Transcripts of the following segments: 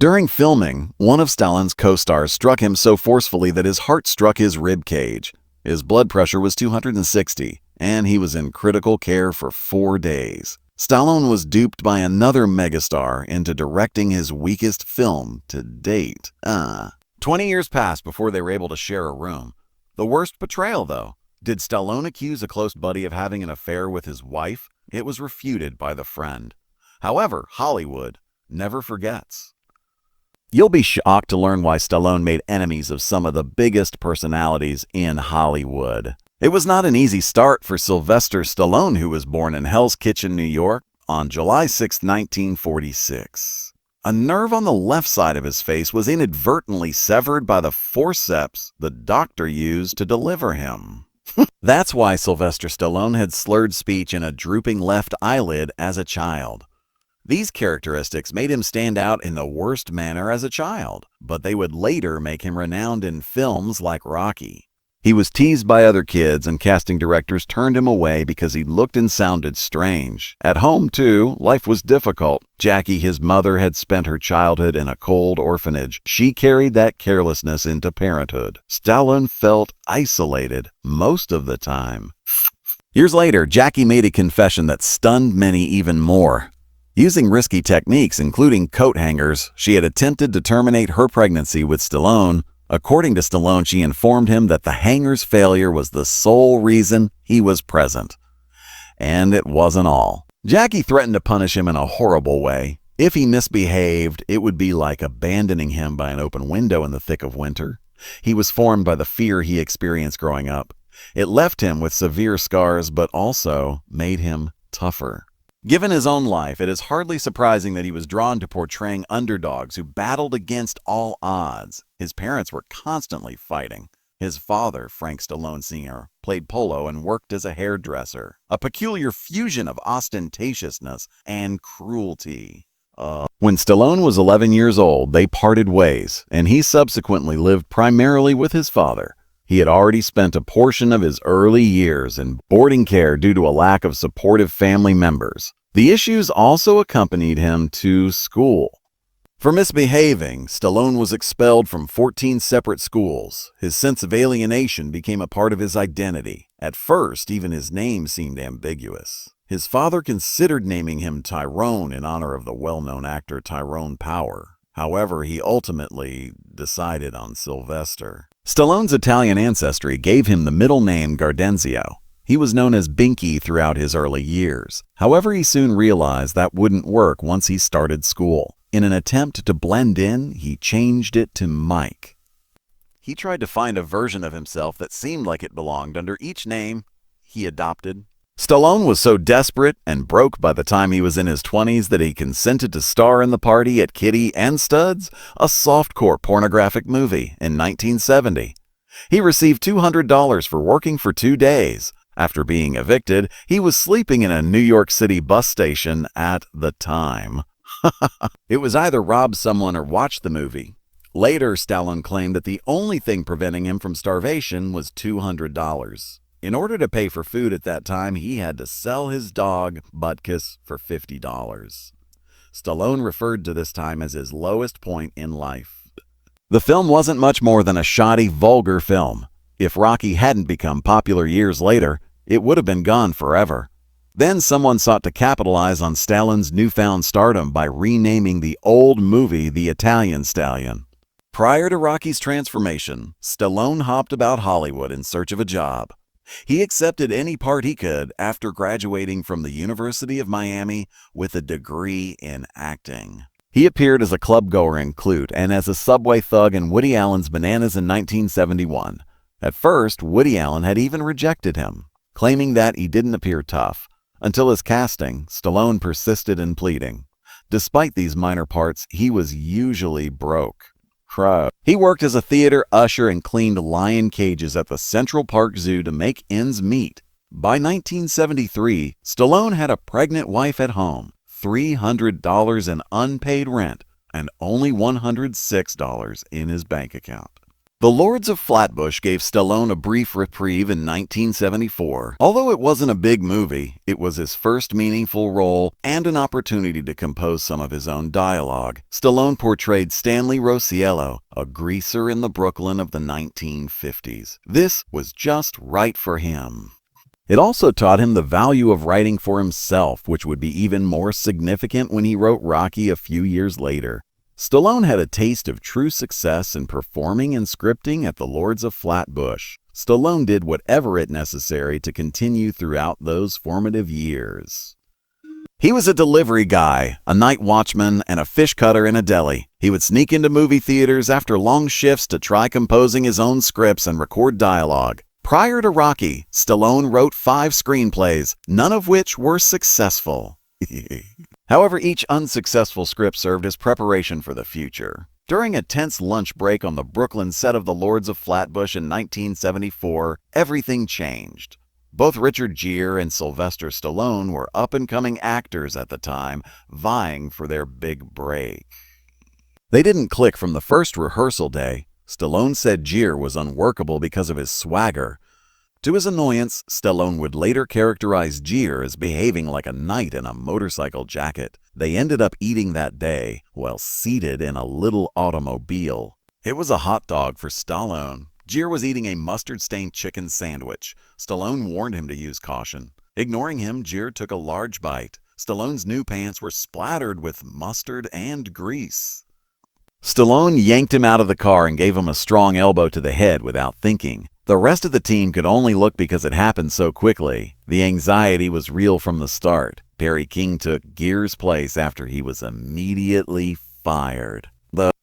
During filming, one of Stallone's co-stars struck him so forcefully that his heart struck his rib cage. His blood pressure was 260, and he was in critical care for 4 days. Stallone was duped by another megastar into directing his weakest film to date. 20 years passed before they were able to share a room. The worst betrayal, though. Did Stallone accuse a close buddy of having an affair with his wife? It was refuted by the friend. However, Hollywood never forgets. You'll be shocked to learn why Stallone made enemies of some of the biggest personalities in Hollywood. It was not an easy start for Sylvester Stallone, who was born in Hell's Kitchen, New York, on July 6, 1946. A nerve on the left side of his face was inadvertently severed by the forceps the doctor used to deliver him. That's why Sylvester Stallone had slurred speech and a drooping left eyelid as a child. These characteristics made him stand out in the worst manner as a child, but they would later make him renowned in films like Rocky. He was teased by other kids, and casting directors turned him away because he looked and sounded strange. At home, too, life was difficult. Jackie, his mother, had spent her childhood in a cold orphanage. She carried that carelessness into parenthood. Stallone felt isolated most of the time. Years later, Jackie made a confession that stunned many even more. Using risky techniques, including coat hangers, she had attempted to terminate her pregnancy with Stallone. According to Stallone, she informed him that the hanger's failure was the sole reason he was present. And it wasn't all. Jackie threatened to punish him in a horrible way. If he misbehaved, it would be like abandoning him by an open window in the thick of winter. He was formed by the fear he experienced growing up. It left him with severe scars, but also made him tougher. Given his own life, it is hardly surprising that he was drawn to portraying underdogs who battled against all odds. His parents were constantly fighting. His father, Frank Stallone Sr., played polo and worked as a hairdresser, a peculiar fusion of ostentatiousness and cruelty. When Stallone was 11 years old, they parted ways, and he subsequently lived primarily with his father. He had already spent a portion of his early years in boarding care due to a lack of supportive family members. The issues also accompanied him to school. For misbehaving, Stallone was expelled from 14 separate schools. His sense of alienation became a part of his identity. At first, even his name seemed ambiguous. His father considered naming him Tyrone in honor of the well-known actor Tyrone Power. However, he ultimately decided on Sylvester. Stallone's Italian ancestry gave him the middle name Gardenzio. He was known as Binky throughout his early years. However, he soon realized that wouldn't work once he started school. In an attempt to blend in, he changed it to Mike. He tried to find a version of himself that seemed like it belonged under each name he adopted. Stallone was so desperate and broke by the time he was in his 20s that he consented to star in the party at Kitty and Studs, a softcore pornographic movie, in 1970. He received $200 for working for 2 days. After being evicted, he was sleeping in a New York City bus station at the time. It was either rob someone or watch the movie. Later, Stallone claimed that the only thing preventing him from starvation was $200. In order to pay for food at that time, he had to sell his dog, Butkus, for $50. Stallone referred to this time as his lowest point in life. The film wasn't much more than a shoddy, vulgar film. If Rocky hadn't become popular years later, it would have been gone forever. Then someone sought to capitalize on Stallone's newfound stardom by renaming the old movie The Italian Stallion. Prior to Rocky's transformation, Stallone hopped about Hollywood in search of a job. He accepted any part he could after graduating from the University of Miami with a degree in acting. He appeared as a club-goer in Clute and as a subway thug in Woody Allen's Bananas in 1971. At first, Woody Allen had even rejected him, claiming that he didn't appear tough. Until his casting, Stallone persisted in pleading. Despite these minor parts, he was usually broke. He worked as a theater usher and cleaned lion cages at the Central Park Zoo to make ends meet. By 1973, Stallone had a pregnant wife at home, $300 in unpaid rent, and only $106 in his bank account. The Lords of Flatbush gave Stallone a brief reprieve in 1974. Although it wasn't a big movie, it was his first meaningful role and an opportunity to compose some of his own dialogue. Stallone portrayed Stanley Rosiello, a greaser in the Brooklyn of the 1950s. This was just right for him. It also taught him the value of writing for himself, which would be even more significant when he wrote Rocky a few years later. Stallone had a taste of true success in performing and scripting at the Lords of Flatbush. Stallone did whatever it necessary to continue throughout those formative years. He was a delivery guy, a night watchman, and a fish cutter in a deli. He would sneak into movie theaters after long shifts to try composing his own scripts and record dialogue. Prior to Rocky, Stallone wrote 5 screenplays, none of which were successful. However, each unsuccessful script served as preparation for the future. During a tense lunch break on the Brooklyn set of the Lords of Flatbush in 1974, everything changed. Both Richard Gere and Sylvester Stallone were up-and-coming actors at the time, vying for their big break. They didn't click from the first rehearsal day. Stallone said Gere was unworkable because of his swagger. To his annoyance, Stallone would later characterize Gere as behaving like a knight in a motorcycle jacket. They ended up eating that day while seated in a little automobile. It was a hot dog for Stallone. Gere was eating a mustard-stained chicken sandwich. Stallone warned him to use caution. Ignoring him, Gere took a large bite. Stallone's new pants were splattered with mustard and grease. Stallone yanked him out of the car and gave him a strong elbow to the head without thinking. The rest of the team could only look because it happened so quickly. The anxiety was real from the start. Perry King took Gere's place after he was immediately fired.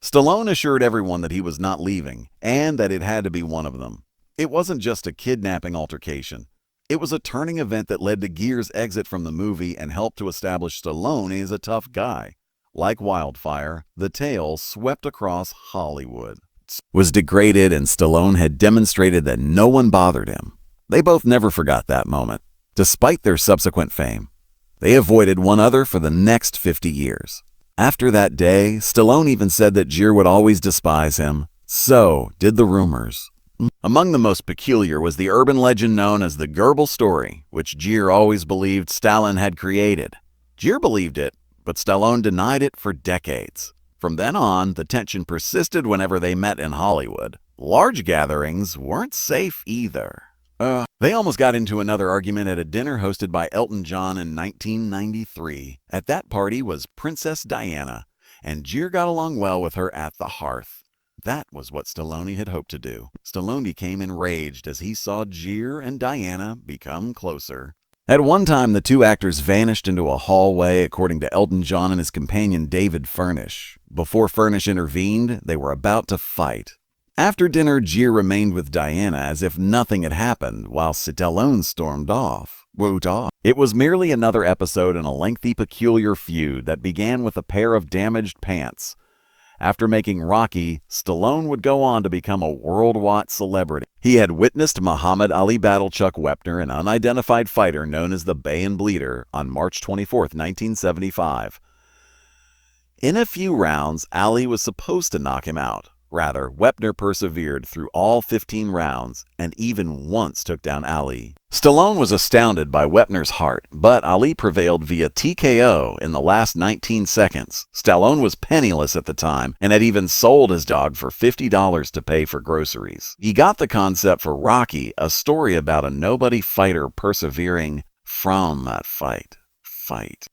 Stallone assured everyone that he was not leaving, and that it had to be one of them. It wasn't just a kidnapping altercation. It was a turning event that led to Gere's exit from the movie and helped to establish Stallone as a tough guy. Like wildfire, the tale swept across Hollywood. Was degraded, and Stallone had demonstrated that no one bothered him. They both never forgot that moment. Despite their subsequent fame, they avoided one another for the next 50 years. After that day, Stallone even said that Gere would always despise him. So did the rumors. Among the most peculiar was the urban legend known as the Goebbels story, which Gere always believed Stalin had created. Gere believed it, but Stallone denied it for decades. From then on, the tension persisted whenever they met in Hollywood. Large gatherings weren't safe either. They almost got into another argument at a dinner hosted by Elton John in 1993. At that party was Princess Diana, and Gere got along well with her at the hearth. That was what Stallone had hoped to do. Stallone became enraged as he saw Gere and Diana become closer. At one time, the two actors vanished into a hallway, according to Elton John and his companion David Furnish. Before Furnish intervened, they were about to fight. After dinner, Gere remained with Diana as if nothing had happened, while Stallone stormed off. It was merely another episode in a lengthy, peculiar feud that began with a pair of damaged pants. After making Rocky, Stallone would go on to become a worldwide celebrity. He had witnessed Muhammad Ali battle Chuck Wepner, an unidentified fighter known as the Bay and Bleeder, on March 24, 1975. In a few rounds, Ali was supposed to knock him out. Rather, Wepner persevered through all 15 rounds and even once took down Ali. Stallone was astounded by Wepner's heart, but Ali prevailed via TKO in the last 19 seconds. Stallone was penniless at the time and had even sold his dog for $50 to pay for groceries. He got the concept for Rocky, a story about a nobody fighter persevering from that fight.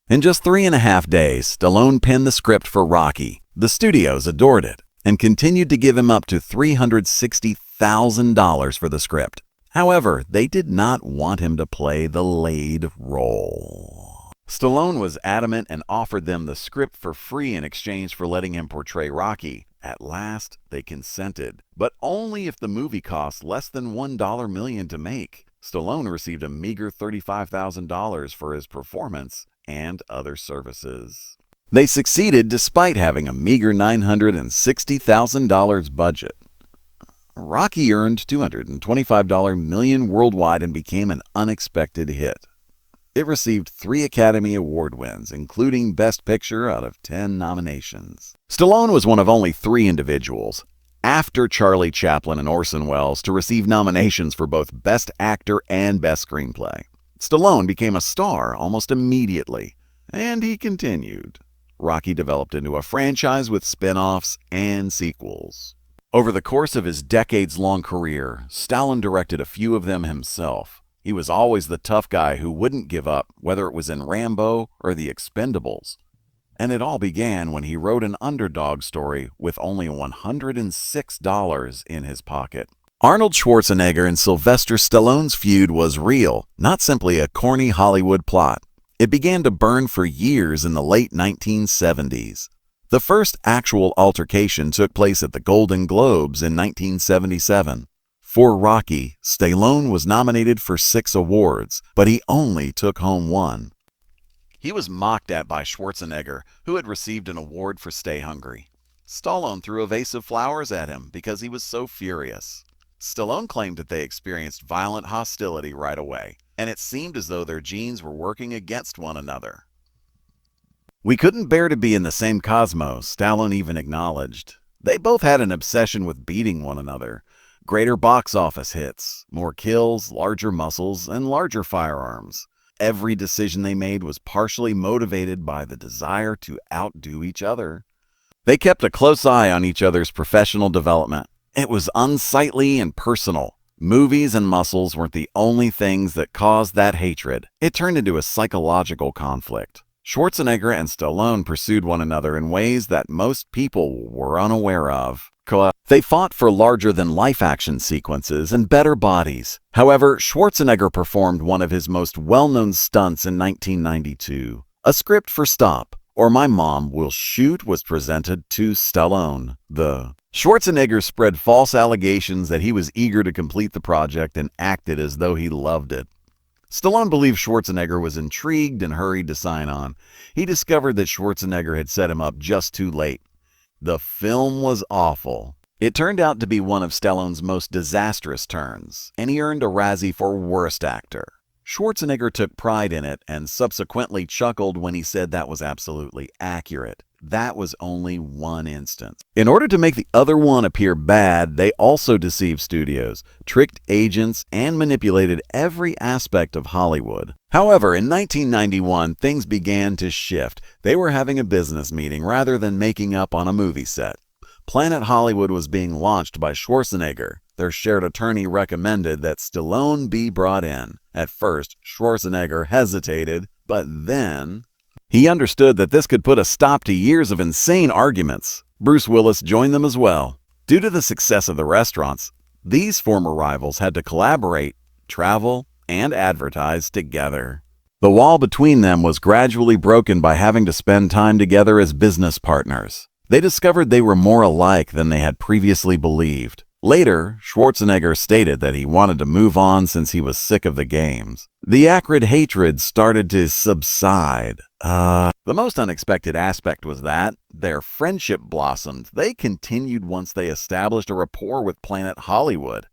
In just 3.5 days, Stallone penned the script for Rocky. The studios adored it and continued to give him up to $360,000 for the script. However, they did not want him to play the lead role. Stallone was adamant and offered them the script for free in exchange for letting him portray Rocky. At last, they consented, but only if the movie cost less than $1 million to make. Stallone received a meager $35,000 for his performance and other services. They succeeded despite having a meager $960,000 budget. Rocky earned $225 million worldwide and became an unexpected hit. It received 3 Academy Award wins, including Best Picture out of 10 nominations. Stallone was one of only 3 individuals, after Charlie Chaplin and Orson Welles to receive nominations for both Best Actor and Best Screenplay. Stallone became a star almost immediately, and he continued. Rocky developed into a franchise with spin-offs and sequels. Over the course of his decades-long career, Stallone directed a few of them himself. He was always the tough guy who wouldn't give up, whether it was in Rambo or The Expendables. And it all began when he wrote an underdog story with only $106 in his pocket. Arnold Schwarzenegger and Sylvester Stallone's feud was real, not simply a corny Hollywood plot. It began to burn for years in the late 1970s. The first actual altercation took place at the Golden Globes in 1977. For Rocky, Stallone was nominated for 6 awards, but he only took home 1. He was mocked at by Schwarzenegger, who had received an award for Stay Hungry. Stallone threw a vase of flowers at him because he was so furious. Stallone claimed that they experienced violent hostility right away, and it seemed as though their genes were working against one another. "We couldn't bear to be in the same cosmos," Stallone even acknowledged. They both had an obsession with beating one another. Greater box office hits, more kills, larger muscles, and larger firearms. Every decision they made was partially motivated by the desire to outdo each other. They kept a close eye on each other's professional development. It was unsightly and personal. Movies and muscles weren't the only things that caused that hatred. It turned into a psychological conflict. Schwarzenegger and Stallone pursued one another in ways that most people were unaware of. They fought for larger-than-life action sequences and better bodies. However, Schwarzenegger performed one of his most well-known stunts in 1992. A script for Stop, or My Mom Will Shoot was presented to Stallone. Schwarzenegger spread false allegations that he was eager to complete the project and acted as though he loved it. Stallone believed Schwarzenegger was intrigued and hurried to sign on. He discovered that Schwarzenegger had set him up just too late. The film was awful. It turned out to be one of Stallone's most disastrous turns, and he earned a Razzie for Worst Actor. Schwarzenegger took pride in it and subsequently chuckled when he said that was absolutely accurate. That was only one instance. In order to make the other one appear bad, they also deceived studios, tricked agents, and manipulated every aspect of Hollywood. However, in 1991, things began to shift. They were having a business meeting rather than making up on a movie set. Planet Hollywood was being launched by Schwarzenegger. Their shared attorney recommended that Stallone be brought in. At first, Schwarzenegger hesitated, but then he understood that this could put a stop to years of insane arguments. Bruce Willis joined them as well. Due to the success of the restaurants, these former rivals had to collaborate, travel, and advertise together. The wall between them was gradually broken by having to spend time together as business partners. They discovered they were more alike than they had previously believed. Later, Schwarzenegger stated that he wanted to move on since he was sick of the games. The acrid hatred started to subside. The most unexpected aspect was that their friendship blossomed. They continued once they established a rapport with Planet Hollywood.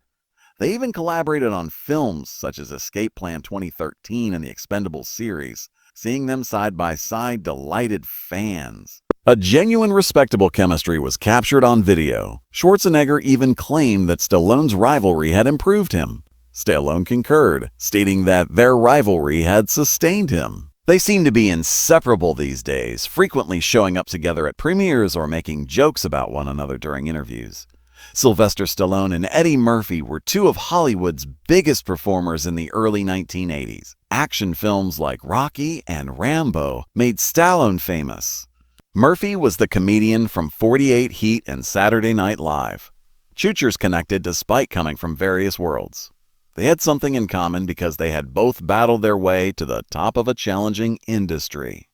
They even collaborated on films such as Escape Plan 2013 and the Expendables series. Seeing them side by side delighted fans. A genuine respectable chemistry was captured on video. Schwarzenegger even claimed that Stallone's rivalry had improved him. Stallone concurred, stating that their rivalry had sustained him. They seem to be inseparable these days, frequently showing up together at premieres or making jokes about one another during interviews. Sylvester Stallone and Eddie Murphy were two of Hollywood's biggest performers in the early 1980s. Action films like Rocky and Rambo made Stallone famous. Murphy was the comedian from 48 Heat and Saturday Night Live. Choochers connected despite coming from various worlds. They had something in common because they had both battled their way to the top of a challenging industry.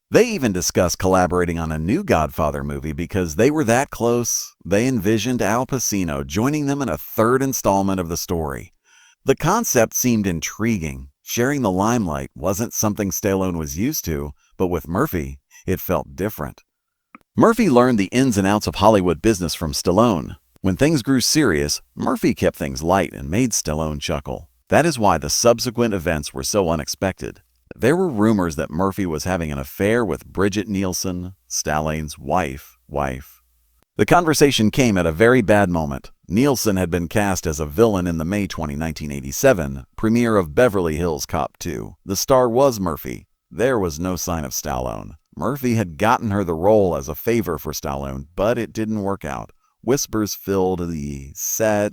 They even discussed collaborating on a new Godfather movie because they were that close. They envisioned Al Pacino joining them in a third installment of the story. The concept seemed intriguing. Sharing the limelight wasn't something Stallone was used to, but with Murphy, it felt different. Murphy learned the ins and outs of Hollywood business from Stallone. When things grew serious, Murphy kept things light and made Stallone chuckle. That is why the subsequent events were so unexpected. There were rumors that Murphy was having an affair with Bridget Nielsen, Stallone's wife. The conversation came at a very bad moment. Nielsen had been cast as a villain in the May 20, 1987 premiere of Beverly Hills Cop 2. The star was Murphy. There was no sign of Stallone. Murphy had gotten her the role as a favor for Stallone, but it didn't work out. Whispers filled the set.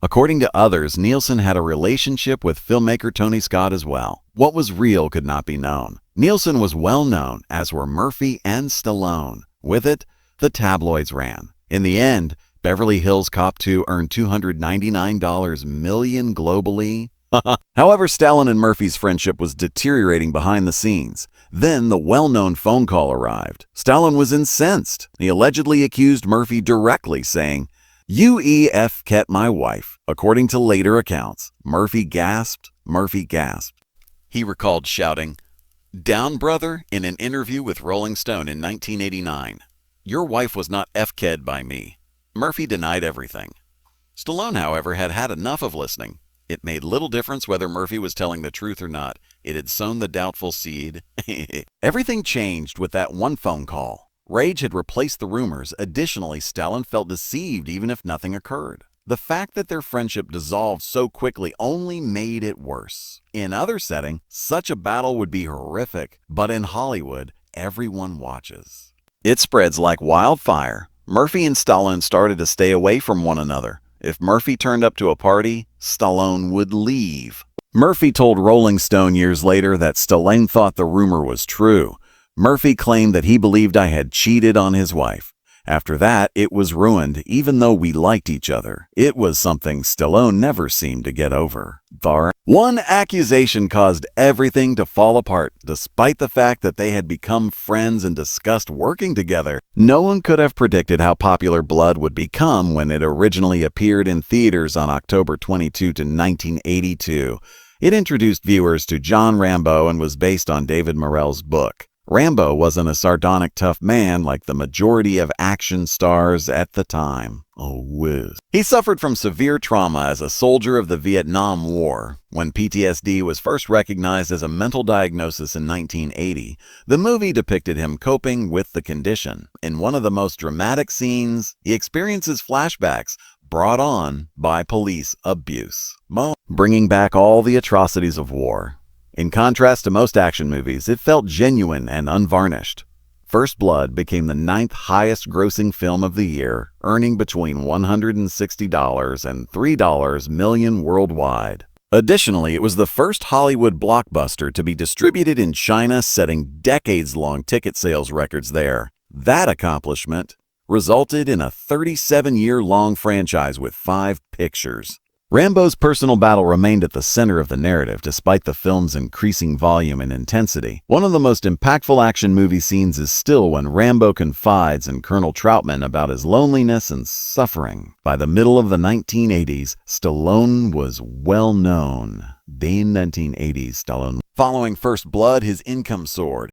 According to others, Nielsen had a relationship with filmmaker Tony Scott as well. What was real could not be known. Nielsen was well known, as were Murphy and Stallone. With it, the tabloids ran. In the end, Beverly Hills Cop 2 earned $299 million globally. However, Stallone and Murphy's friendship was deteriorating behind the scenes. Then the well-known phone call arrived. Stallone was incensed. He allegedly accused Murphy directly, saying, "You kept my wife." According to later accounts, Murphy gasped. He recalled shouting, "Down, brother," in an interview with Rolling Stone in 1989. "Your wife was not F-ked by me." Murphy denied everything. Stallone, however, had had enough of listening. It made little difference whether Murphy was telling the truth or not. It had sown the doubtful seed. Everything changed with that one phone call. Rage had replaced the rumors. Additionally, Stallone felt deceived even if nothing occurred. The fact that their friendship dissolved so quickly only made it worse. In other settings, such a battle would be horrific, but in Hollywood, everyone watches. It spreads like wildfire. Murphy and Stallone started to stay away from one another. If Murphy turned up to a party, Stallone would leave. Murphy told Rolling Stone years later that Stallone thought the rumor was true. Murphy claimed that he believed I had cheated on his wife. After that, it was ruined, even though we liked each other. It was something Stallone never seemed to get over. One accusation caused everything to fall apart, despite the fact that they had become friends and discussed working together. No one could have predicted how popular Blood would become when it originally appeared in theaters on October 22, 1982. It introduced viewers to John Rambo and was based on David Morrell's book. Rambo wasn't a sardonic tough man like the majority of action stars at the time. Oh, whiz. He suffered from severe trauma as a soldier of the Vietnam War. When PTSD was first recognized as a mental diagnosis in 1980, the movie depicted him coping with the condition. In one of the most dramatic scenes, he experiences flashbacks brought on by police abuse, bringing back all the atrocities of war. In contrast to most action movies, it felt genuine and unvarnished. First Blood became the 9th highest grossing film of the year, earning between $160 and $3 million worldwide. Additionally, it was the first Hollywood blockbuster to be distributed in China, setting decades-long ticket sales records there. That accomplishment resulted in a 37-year-long franchise with 5 pictures. Rambo's personal battle remained at the center of the narrative despite the film's increasing volume and intensity. One of the most impactful action movie scenes is still when Rambo confides in Colonel Troutman about his loneliness and suffering. By the middle of the 1980s, Stallone was well known. Following First Blood, his income soared.